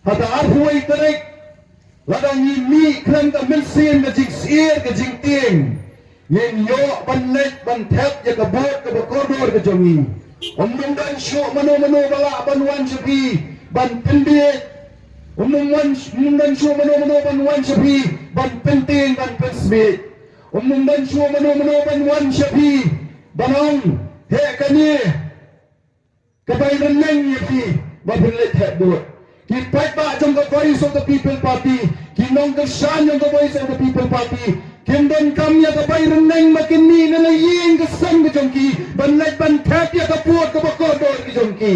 hada arhuai tarik ladang mi klan ka mensin ka jing sier ka jing ting yen yo ban lek ban thep ya ka bot ka koror ka jongi omnung dan syo mano bala ban wan sepi ban pendek umum dan syo mano ban wan sepi ban penting ban pesmit umum dan syo mano ban wan sepi banong he kani kabay reneng yapi babilet he buat kipat ba jong ka voice of the people party kinong ka shan yung ka voice of the people party kindon kam ya ka bay reneng makini na laying ka sang ka jongki banlay ban thap ya ka puot ka bakodor ka jongki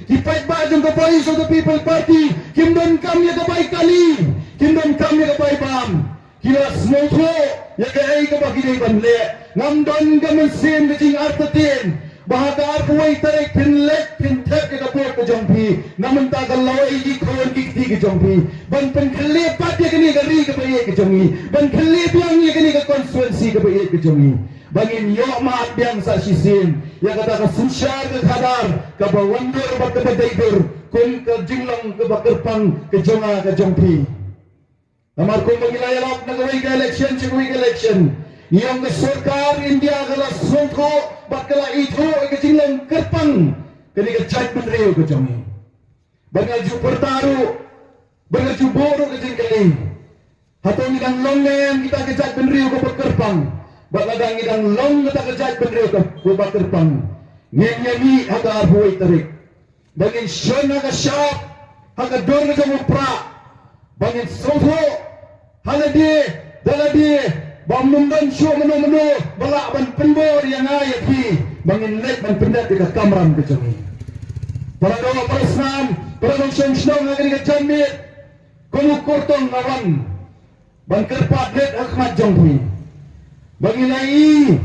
kipat ba jong ka voice of the people party kindon kam ya ka bay kali kindon kam ya ka bay bam kila smotho ya ka ay ka bagilay banle ngamdon ka mensin ka jing artatin bahaga arhuai tarik pinlek pintek ka puot ka jongpi namun ta galawai di kon kikti ka jongpi ban pen khlepat ya kini gari ka baye ka jongi ban khlep yang ya kini ka constituency ka baye ka jongi bangin yo maat biang sa sisin ya kata ka susyar ka khadar ka bawandor ba ka badaidur kun ka jinglang ka bakerpang ka jonga ka jongpi namar ko magilayalap na gawai ka election chigui ka election yang ke sarkar India kala songko bakala itu ke jinglang kerpang kini ke jat menreo ke jongi bangal ju pertaru bangal ju boro ke jingkeling hatong idang longem kita ke jat menreo ke kerpang bakadang idang long kita ke jat menreo ke kerpang ngenyami haga arhuai tarik bangin syona ke syap haga dor ke jongi pra bangin songko haladi daladi bamnum dan syo mano balak ban penbor yang ayat hi bangin lek ban pendat dekat kamram ke jongi para doa para senam para dong senang ngani ke jamit kono kortong ngawan ban kerpat lek akmat jongi bangin ai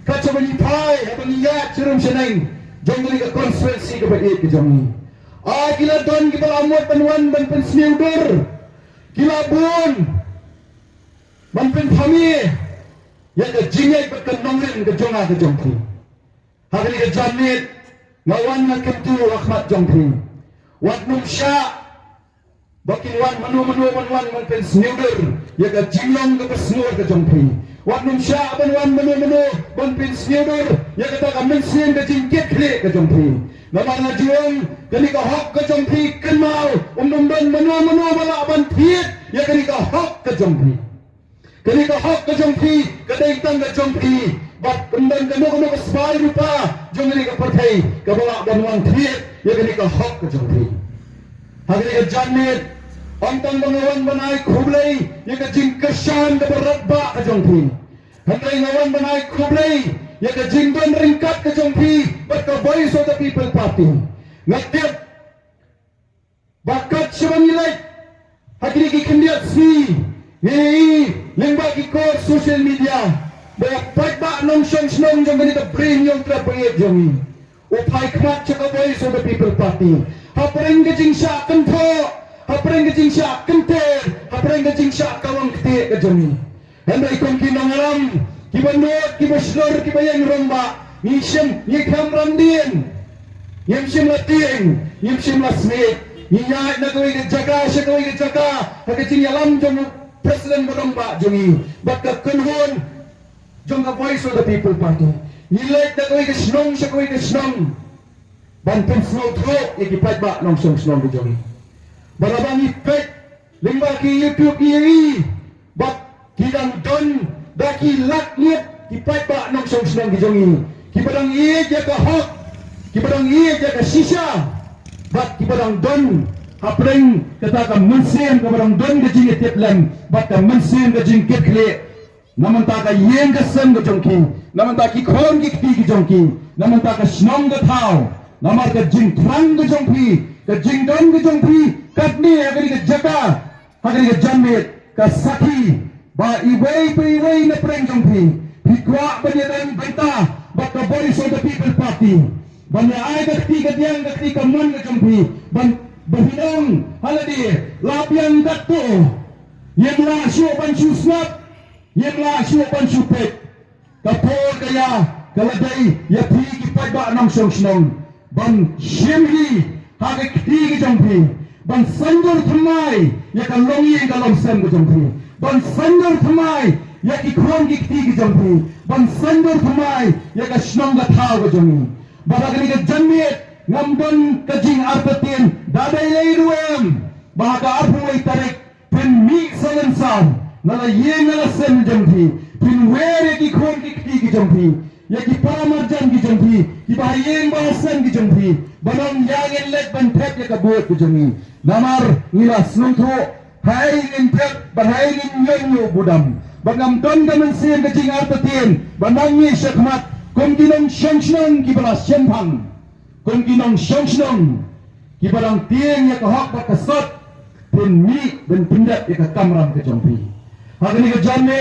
kaca bani pai abang ya cirum seneng jongi ke konstituensi ke baik ke jongi gila don kita lamot banwan ban pensniuder gila bun Manpen kami yang ke jingai berkenongrin ke jonga ke jongki. Hari ke jamit ngawan na kentu rahmat jongki. Wat numsya bakin wan manu manpen sniuder yang ke jinglong ke pesnur ke jongki. Wat numsya wan manu manpen sniuder yang ke tak mensin ke jingkit ke jongki. Nama najuang kini ke hok ke jongki kenal dan manu malak ban thiet yang kini ke hok ke jongki. Kini ka hak ka jongpi, kadaitang ka jongpi, bat pendan ka nukuno ka sebai rupa, jongni ka pertai, ka balak banuang thiet, ya kini ka hak ka jongpi. Hagini ka janit, antang bangawan banay kublay, ya ka jingkasyan ka baratba ka jongpi. Hantay ngawan banay kublay, ya ka jingdon ringkat ka jongpi, bat ka voice of the people party. Ngatip, bakat siya manilay, hagini ki kendiat si, lembak ikut social media banyak baik nong senong jong ganito brain yung trabayet jong upay kmat sa voice of the people party haparing gajing siya kanto haparing gajing siya kanter haparing gajing siya kawang kti ka jong henday kong kinangaram kibanot kibaslor kibayang romba ngisem ngikam randin yemsim lating yemsim lasmit nginyay na kaway jaga siya kaway jaga hagajing yalam jong Presiden beromba jongi bakka kunhon jong ka voice of the people party nilai na kawai kesnong sa kawai kesnong ban pensno tro ikipat ba nong song ke jongi barabang ipet lingba ki YouTube iri bak kidang don daki laknyet kipat ba nong song ke jongi kibadang iye ja ka hok kibadang iye ja ka sisa bak kibadang don Apreng kata ka mensin ka barang don ka jingit titlan bat ka mensin ka jingkit kle naman ta ka yen ka sen ka jongki naman ta ki khon ki kti ki jongki naman ta ka snong ka thau namar ka jing thrang ka jongpi ka jing don ka jongpi katni agari ka jaka agari ka jamit ka saki ba iway na preng jongpi pikwa banyadan benta bat ka voice of the people party banya ay ka kti ka diang ka kti ka mon ka jongpi ban Bahinong haladi labiang dakto yemla syo ban susnap yemla syo ban supet kapol kaya kaladai ya pigi pagba nang song ban shimli hagik tigi jongpi ban sandur thamai ya ka longi ka lomsem ko jongpi ban sandur thamai ya ki khon ki kti ki jongpi ban sandur thamai ya ka shnong ka thau ko jongi baragani ka janmiet ngambon ka jing arpatin dadai lei ruem bahaga arpui tarik pin mi salensan nala ye nala sem jongpi pin were ki khon ki kti ki jongpi ya ki paramarjan ki jongpi ki bahayeng bahasan ki jongpi banong yang let ban thep ya ka buat ki jongi namar ngila snungtho hai ngin thep ban hai ngin yonyo budam bangam don gamen sen ka jing arpatin banang ni shakmat kum kinong shangshong ki bala shenphang kum kinong shangshong ki barang tieng ya ka hok ba ka sot pin mi ben pindat ya ka kamram ka jongpi hagani ka janne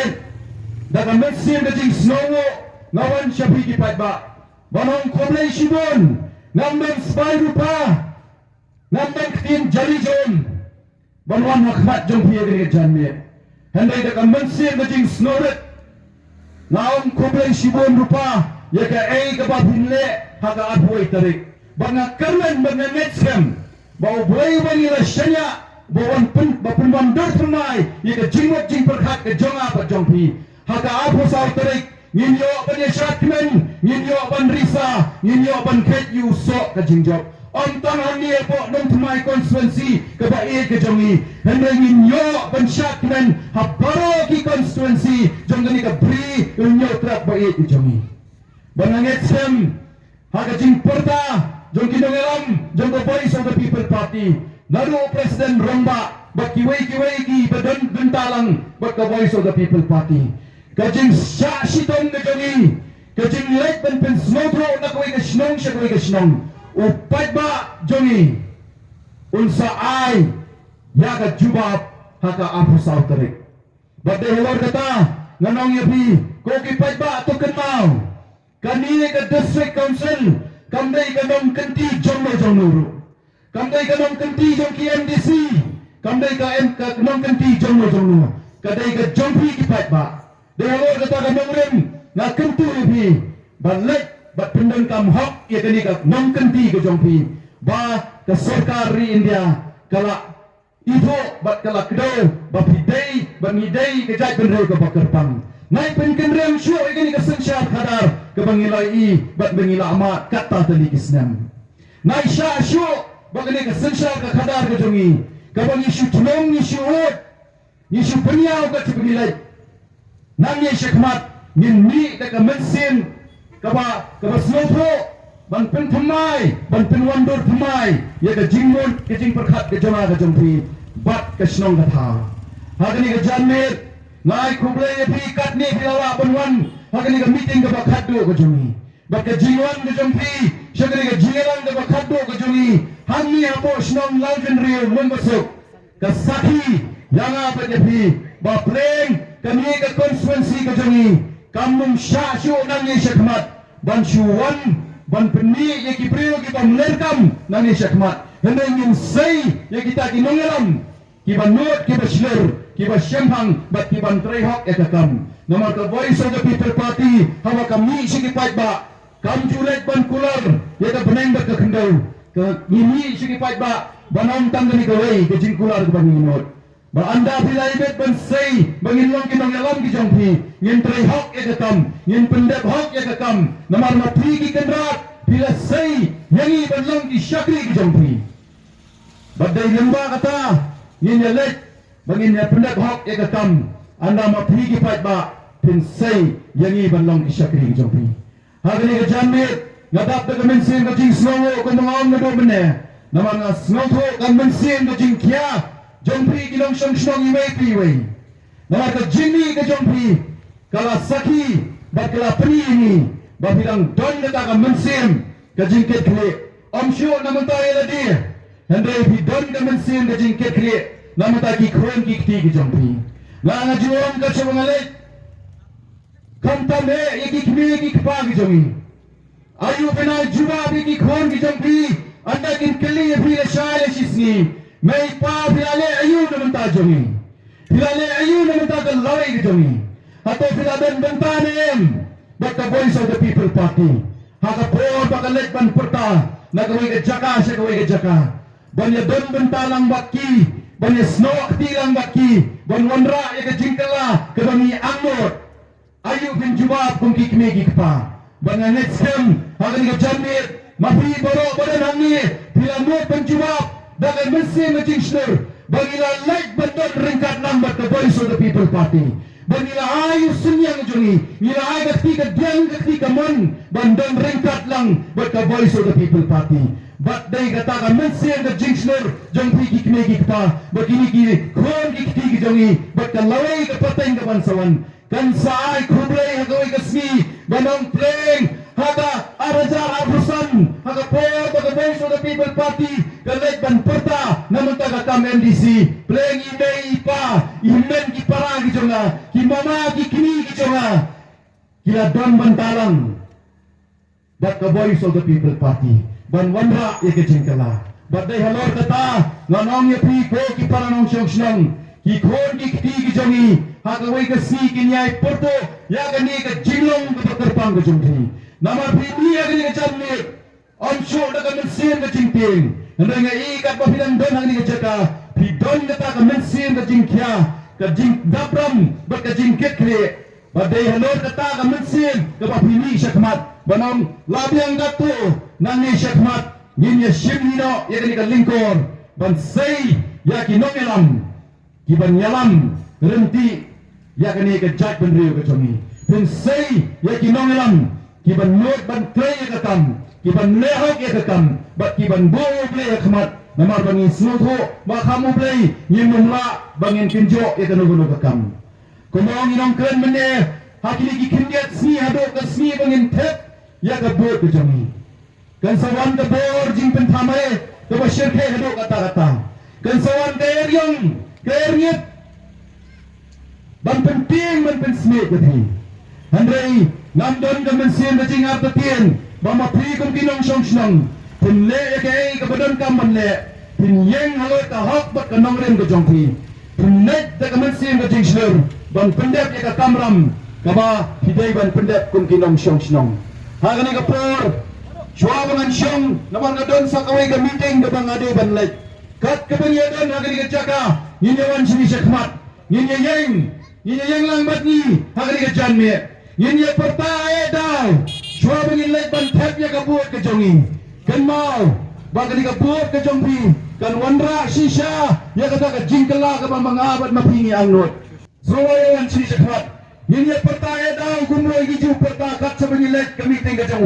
da ka mesin ka jing snongo ngawan shapi ki patba banong koblai shibon ngamben spai rupa ngamben ktin jari jon banwan hakmat jongpi ya ka janne handai da ka mesin ka jing snoret ngawan koblai shibon rupa ya ka ei ka babinle haga aboi tarik banga karmen banga netskem bau boleh bangila shanya bawan pun bapun mandor thermai ya ka jingmot jing perkhat ka jonga pa jongpi haga apo sau tarik nginyo ban yashatmen nginyo ban risa nginyo ban khet yu so ka jingjok on tang ani po nong thermai constituency ka ba e ka jongi hande nginyo ban shatmen habaro ki constituency jongani ka bri nginyo trak ba e ka jongi bananget sem haga jing porta jong kinongelam jong the voice of the people party naru president romba bak kiwei ki badon guntalang bak the voice of the people party kajing sya sitong ka jongi kajing lek ban pen snotro na kawai ka shnong sya kawai ka shnong upat ba jongi unsa ai ya ka jubab haka apu saw tarik bade helor kata nganong yapi ko kipat ba to kenau kani ka district council kamdai ka nong kenti jongno jongnuru kamdai ka nong kenti jong KMDC kamdai ka nong kenti jongno jongno kadai ka jongpi kipat ba dehalo kata ka nong rem na kentu yapi balek bat pendang kam hok ya kani ka nong kenti ka jongpi ba ka sarkar ri India kala itu bat kala kedo ba pidai ba midai ka jai penreu ka bakerpang nai pen kenrem syu ikani ka sensyar khadar ka bangilai bat bangila amat kata tali kisnam nai sya syu bagani ka sensyar ka khadar ka jongi ka bangi syu tulong ni syu hot ni syu peniau ka bangilai nang ye shakmat nin ni ka mensin ka ba snotho ban pen thamai ban pen wandur thamai ya ka jingmon ka jing perkhat ka jama ka jongpi bat ka snong ka tha hagani ka janmer ngai kuble ye pi kat ni bilawa banwan hagani ka meeting ka bakhat do ka jongi bat ka jingwan ka jongpi shagani ka jingelang ka bakhat do ka jongi hanni apo snong laujen riu membasuk ka sakhi yanga pa ye pi ba pleng kami ka constituency ka jongi kamung sya syu nang ye shakmat ban syuwan ban peni ye ki priyo ki ba melerkam nang ye shakmat hende ngin sei ye kita ki nongelam ki ba not ki ba shler ki ba shemhang bat ki ban trehok ye kakam nomor ka voice of the people party hawa kami sigi pat ba kam julet ban kular ye ka beneng ba ka kendau ka ngini sigi pat ba banong tanggani ka wei ka jing kular ka ban nginot ba anda pilai bet ban sei bangin long kinong yalam ki jongpi ngin trei hok ye kakam ngin pendep hok ye kakam namar ma pri ki kendrat pila sei yangi ban long ki syakri ki jongpi badai lemba kata ngin ya lek bangin ya pendep hok ye kakam anda ma pri ki pat ba pin sei yangi ban long ki syakri ki jongpi hagani ka janmet ngadap da mensin ka jing snongo ko mangong na do bene namar nga snongo kan mensin ka jing kia jongpi kilong shong iwei piwei nama ka jini ka jongpi kala saki bat kala pri ini ba bilang don kata ka mensim ka jingket kle om syo namanta ila dia hande bi don ka mensim ka jingket kle namata ki khron ki kti ki jongpi la nga juong ka chawangale kamtam he yeki kmi ki kpa ki jongi ayu bina juba bi ki khron ki jongpi anda kin kli bi la shale shisni mai pa filale ayu namanta jongi filale ayu namanta ka lawai ki jongi ato filaben bentanem but the voice of the people party haka por bakalet ban purta nagawai ka jaka siya kawai ka jaka banyak don bentalang baki, banyak snok tilang baki, ban wanra ya ke jingkala ke bani angot. Ayu bin jawab kung kikmegi pa. Bangan netskem hagan ke jamit, mafi borok badan hangi, bila mo penjawab dagan mesin ngejing snur. Bagila like betul ringkat lambat ke Voice of the People Party. Bagila ayu senyang juni, ila ay ketika diang ketika mon, bandang ringkat lang buat ke Voice of the People Party. Bat day katakan mesin ke jingsner, jong piki kmegi pa, begini kini kon kiki jongi, buat ke lawai ke pateng ke bansawan. Kan saay kublay hagawai kasmi, banang pleng, haga arajar abusan, haga por ke Voice of the People Party, kalek ban perta, namun taga kam MDC, pleng imei pa, imen ki para ki jonga, ki mama ki kini ki jonga, kila don bantalang, bat ke Voice of the People Party, ban wanra ya ke jingkala, bat day halor kata, nganong ya pi ko ki para nong syong syong, ki kon ki ki jongi, hagawai ke si kinyai porto, ya gani ke jinglong ke terpang ke jongti, nama primi ya gani ke jamit, onsho daga mensin ke jingting, hendaknya ikat papilang don hang ni ke jaka, pidon kata ke mensin ke jingkia, ke jing dabram ber ke jingket kle, badai halor kata ke mensin ke papini syakmat, banam labiang gatu nangi syakmat, nginya shimnino ya gani ke lingkor, ban sei ya kinongelam, kiban nyalam renti ya kini ke jat benriu ke jongi pun sei ya kinongelam kiban not ban trei ke kam kiban lehok ya ke kam bat kiban bo ble ya khmat namar bangi snotho ba kamu ble nyimumla bangin kinjo ya kenugo ke kam komong inong kren mene hakili ki kindiat sni hado ke sni bangin tep ya ke bo ke jongi kan sawan ke bor jing pen thamai ke bashir ke hado kata-kata kan sawan ke eryong ke eryet ban penting ban pensme kethi handrai ngamdon ke mensin ke jingar tetien bama pri kum kinong song snong tin le ke ke badon kam ban le tin yeng haloi ka hok bat ke nongren ke jongthi tin net ke mensin ke jing snur ban pendep ya ke kamram kaba hidai ban pendep kum kinong song snong hagani ke por chua bangan syong naman ke don sakawai ke meeting ke bang ade ban le kat ke banyadan hagani ke jaka nyawan sini syakmat nyeng yang lambat ni hari ke janme ini pertai dah jua bangin lek ban tap ya kabut ke jongi kan mau bagi kabut ke jongpi kan wanra sisa ya kata ke jingkala ke bambang abad mapingi angnot soayan sisa khat ini pertai dah gumroi giju perta kat sebangin lek kami tinggal jang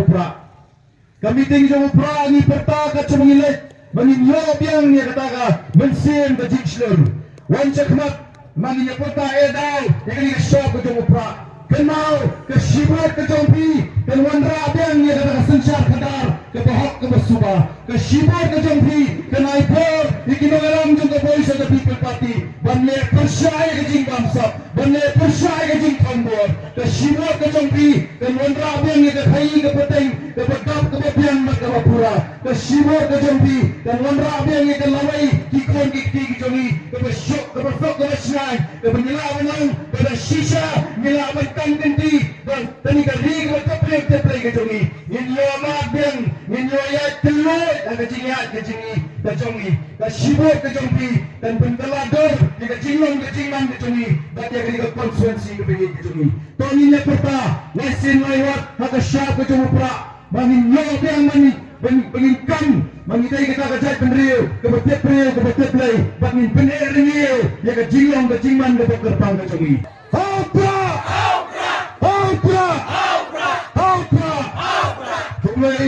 upra ni perta kat sebangin lek bangin yob yang ya kata ke mensin ke jingsler wan cakmat manginya pota edai yang ini kesok ke jomupra kenal ke sibut ke jompi dan wanra abang ya kata sensar kadar ke bahok ke besuba ke sibut ke jompi ke naipor ikino alam jom ke Voice of the People Party banle persyai ke jing bamsap banle persyai ke jing tambor ke sibut ke jompi dan wanra abang ya ke khai ke peteng ke bedap ke bebian ke bapura ke sibut ke jompi dan wanra abang ya ke lawai kikon kikti ke jongi ke besok ke besok ke besnai ke penyelawan pada sisa nyelawan kanti dan tani ke ring teplek ke jongi nyo mak biang nyo ya telut ke jingat ke jingi ke jongi ke sibut ke jompi dan pentelador ke jinglong ke jingman ke jongi bat ya ke konsuensi ke pergi ke jongi toninya perta lesin lewat hak syab ke jomupra bangin nyo biang mani bangin kam bangin tay kita ke jat penriu ke betepreu ke beteplay bangin peneriu ya ke jinglong ke jingman ke kerpang ke jongi Hopra!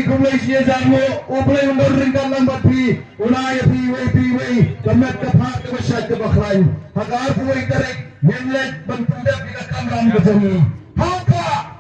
Kumulai siya zango, ublay undor ringkan lambat pi, unaya pi, kamet kapat ke masyad ke baklain, hagar puway tarik, nyenlet, bantundap ika kamram ke jongi. Hopra!